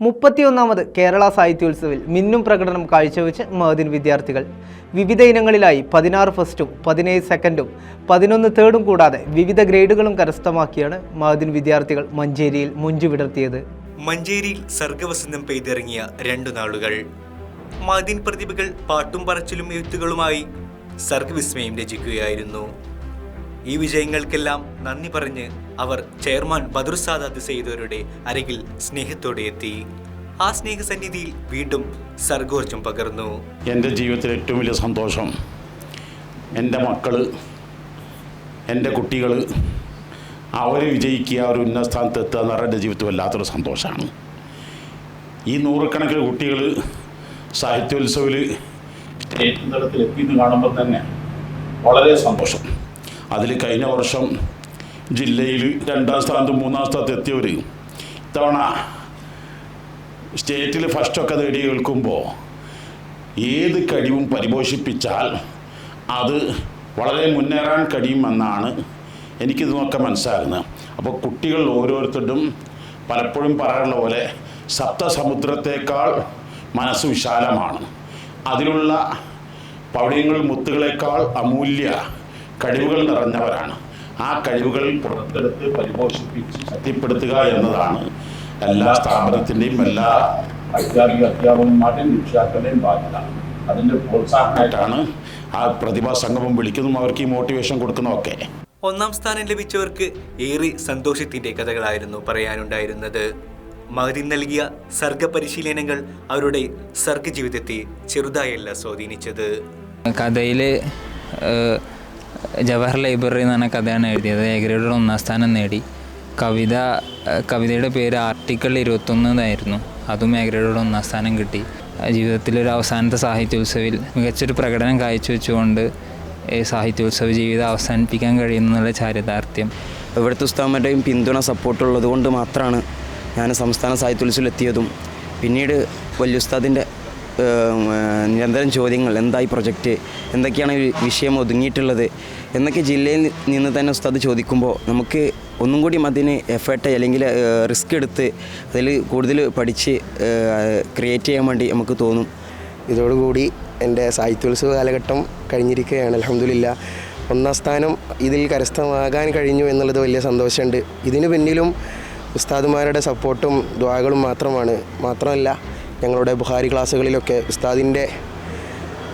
31ാമത് കേരള സാഹിത്യോത്സവിൽ മിന്നും പ്രകടനം കാഴ്ചവെച്ച് മഅദിൻ വിദ്യാർത്ഥികൾ. വിവിധ ഇനങ്ങളിലായി 16 ഫസ്റ്റും 17 സെക്കൻഡും 11 തേർഡും കൂടാതെ വിവിധ ഗ്രേഡുകളും കരസ്ഥമാക്കിയാണ് മഅദിൻ വിദ്യാർത്ഥികൾ മഞ്ചേരിയിൽ മുഞ്ചു വിടർത്തിയത്. മഞ്ചേരിയിൽ സർഗവസന്തം പെയ്തിറങ്ങിയ 2 നാളുകൾ. മഅദിൻ പ്രതിഭകൾ പാട്ടും പറച്ചിലും എഴുത്തുകളുമായി സർഗവിസ്മയം രചിക്കുകയായിരുന്നു. ഈ വിജയങ്ങൾക്കെല്ലാം നന്ദി പറഞ്ഞ് അവർ ചെയർമാൻ ബദർ സാദാത്ത് സെയ്ദരുടെ അരികിൽ സ്നേഹത്തോടെ എത്തി. ആ സ്നേഹസന്നിധിയിൽ വീണ്ടും സർഗോർജം പകർന്നു. എൻ്റെ ജീവിതത്തിലെ ഏറ്റവും വലിയ സന്തോഷം എൻ്റെ മക്കൾ, എൻ്റെ കുട്ടികൾ അവർ വിജയിക്കുക, ഒരു ഉന്നത സ്ഥാനത്ത് എത്തുക എന്ന് പറഞ്ഞാൽ എൻ്റെ ജീവിതത്തിൽ വല്ലാത്തൊരു സന്തോഷമാണ്. ഈ നൂറുകണക്കിന് കുട്ടികൾ സാഹിത്യോത്സവിൽ സ്റ്റേറ്റ് തലത്തിൽ എത്തിയെന്ന് കാണുമ്പോൾ തന്നെ വളരെ സന്തോഷം. അതിൽ കഴിഞ്ഞ വർഷം ജില്ലയിൽ 2ാം സ്ഥാനത്തും 3ാം സ്ഥാനത്ത് എത്തിയവർ ഇത്തവണ സ്റ്റേറ്റിൽ ഫസ്റ്റൊക്കെ നേടി കേൾക്കുമ്പോൾ ഏത് കഴിവും പരിപോഷിപ്പിച്ചാൽ അത് വളരെ മുന്നേറാൻ കഴിയുമെന്നാണ് എനിക്കിതൊക്കെ മനസ്സിലാകുന്നത്. അപ്പോൾ കുട്ടികൾ ഓരോരുത്തരും പലപ്പോഴും പറയാനുള്ള പോലെ സപ്തസമുദ്രത്തേക്കാൾ മനസ്സ് വിശാലമാണ്. അതിലുള്ള പവിഴങ്ങൾ മുത്തുകളേക്കാൾ അമൂല്യ കഴിവുകൾ നിറഞ്ഞവരാണ്. ആ കഴിവുകൾ പുറത്തെടുത്ത് പരിപോഷിപ്പിച്ച് ശക്തിപ്പെടുത്തുക എന്നതാണ് എല്ലാ സ്ഥാപനത്തിൻ്റെയും എല്ലാ അധ്യാപകന്മാരുടെയും രക്ഷിതാക്കളുടെയും ബാധ്യത. അതിൻ്റെ പ്രോത്സാഹനമായിട്ടാണ് ആ പ്രതിഭാ സംഗമം വിളിക്കുന്നതും അവർക്ക് ഈ മോട്ടിവേഷൻ കൊടുക്കുന്നതൊക്കെ. 1ാം സ്ഥാനം ലഭിച്ചവർക്ക് ഏറെ സന്തോഷത്തിൻ്റെ കഥകളായിരുന്നു പറയാനുണ്ടായിരുന്നത്. മഅദിൻ നൽകിയ സർഗ പരിശീലനങ്ങൾ അവരുടെ സർഗ ജീവിതത്തെ ചെറുതായല്ല സ്വാധീനിച്ചത്. കഥയിൽ ജവഹർ ലൈബ്രറി എന്ന് പറഞ്ഞ കഥയാണ് എഴുതിയത്. എ ഗ്രേഡിൽ 1ാം സ്ഥാനം നേടി. കവിതയുടെ പേര് ആർട്ടിക്കിൾ 21 എന്നായിരുന്നു. അതും എ ഗ്രേഡിൽ 1ാം സ്ഥാനം കിട്ടി. ജീവിതത്തിലൊരു അവസാനത്തെ സാഹിത്യോത്സവിൽ മികച്ചൊരു പ്രകടനം കാഴ്ചവെച്ചുകൊണ്ട് സാഹിത്യോത്സവ ജീവിതം അവസാനിപ്പിക്കാൻ കഴിയുന്നുള്ള ചാരിതാർത്ഥ്യം. ഇവിടുത്തെ ഉസ്താദന്മാരുടെയും പിന്തുണ സപ്പോർട്ടുള്ളത് കൊണ്ട് മാത്രമാണ് ഞാൻ സംസ്ഥാന സാഹിത്യോത്സവത്തിൽ എത്തിയതും. പിന്നീട് വലിയ ഉസ്താദിൻ്റെ നിരന്തരം ചോദ്യങ്ങൾ, എന്തായി പ്രൊജക്റ്റ്, എന്തൊക്കെയാണ് വിഷയം ഒതുങ്ങിയിട്ടുള്ളത് എന്നൊക്കെ ജില്ലയിൽ നിന്ന് തന്നെ ഉസ്താദ് ചോദിക്കുമ്പോൾ നമുക്ക് ഒന്നും കൂടി അതിന് എഫേർട്ട് അല്ലെങ്കിൽ റിസ്ക് എടുത്ത് അതിൽ കൂടുതൽ പഠിച്ച് ക്രിയേറ്റ് ചെയ്യാൻ വേണ്ടി നമുക്ക് തോന്നും. ഇതോടുകൂടി എൻ്റെ സാഹിത്യോത്സവ കാലഘട്ടം കഴിഞ്ഞിരിക്കുകയാണ്. അൽഹംദുലില്ലാ 1ാം സ്ഥാനം ഇതിൽ കരസ്ഥമാകാൻ കഴിഞ്ഞു എന്നുള്ളത് വലിയ സന്തോഷമുണ്ട്. ഇതിനു പിന്നിലും ഉസ്താദുമാരുടെ സപ്പോർട്ടും ദുആകളും മാത്രമല്ല ഞങ്ങളുടെ ബുഖാരി ക്ലാസ്സുകളിലൊക്കെ ഉസ്താദിൻ്റെ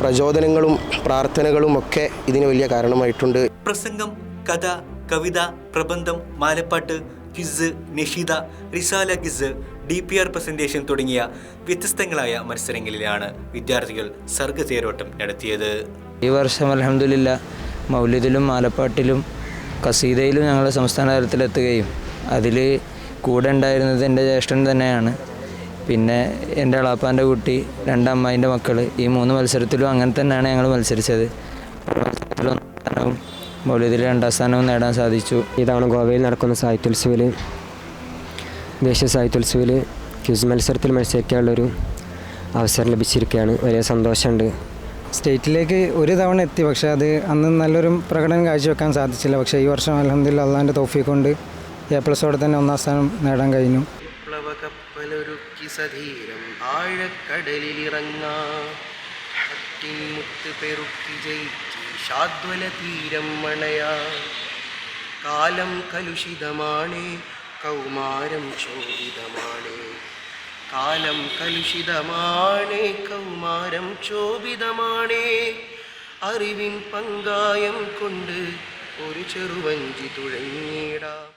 പ്രചോദനങ്ങളും പ്രാർത്ഥനകളും ഒക്കെ ഇതിന് വലിയ കാരണമായിട്ടുണ്ട്. പ്രസംഗം, കഥ, കവിത, പ്രബന്ധം, മാലപ്പാട്ട്, ക്വിസ്, നഷീദ, റിസാല ക്വിസ്, DPR പ്രസന്റേഷൻ തുടങ്ങിയ വ്യത്യസ്തങ്ങളായ മത്സരങ്ങളിലാണ് വിദ്യാർത്ഥികൾ സർഗ തേരോട്ടം നടത്തിയത്. ഈ വർഷം അൽഹംദുലില്ലാ മൗലിദിലും മാലപ്പാട്ടിലും ഖസീദയിലും ഞങ്ങൾ സംസ്ഥാന തലത്തിലെത്തുകയും അതിൽ കൂടെ ഉണ്ടായിരുന്നത് എൻ്റെ ജ്യേഷ്ഠൻ തന്നെയാണ്. പിന്നെ എൻ്റെ എളാപ്പാൻ്റെ കുട്ടി, 2 അമ്മായിൻ്റെ മക്കൾ, ഈ 3 മത്സരത്തിലും അങ്ങനെ തന്നെയാണ് ഞങ്ങൾ മത്സരിച്ചത്. മൗലിദിൽ 2ാം സ്ഥാനവും നേടാൻ സാധിച്ചു. ഇതാണ് ഗോവയിൽ നടക്കുന്ന സാഹിത്യോത്സവിൽ, ദേശീയ സാഹിത്യോത്സവിൽ ക്വിസ് മത്സരത്തിൽ മത്സരിക്കാനുള്ളൊരു അവസരം ലഭിച്ചിരിക്കുകയാണ്. വലിയ സന്തോഷമുണ്ട്. സ്റ്റേറ്റിലേക്ക് ഒരു തവണ എത്തി, പക്ഷേ അത് അന്ന് നല്ലൊരു പ്രകടനം കാഴ്ചവെക്കാൻ സാധിച്ചില്ല. പക്ഷേ ഈ വർഷം അൽഹംദുലില്ലാ അള്ളാഹിൻ്റെ തൗഫീഖ് കൊണ്ട് A+ഓടെ തന്നെ 1ാം സ്ഥാനം നേടാൻ കഴിഞ്ഞു. സധീരം ആഴക്കടലിലിറങ്ങാം, മുത്ത് പെറുക്കി ജയിച്ച് ശാദ്വല തീരം മണയാ. കാലം കലുഷിതമാണ്, കൗമാരം ശോഭിതമാണ്. കാലം കലുഷിതമാണ്, കൗമാരം ശോഭിതമാണ്. അറിവിൻ പങ്കായം കൊണ്ട് ഒരു ചെറുവഞ്ചി തുഴഞ്ഞിടാം.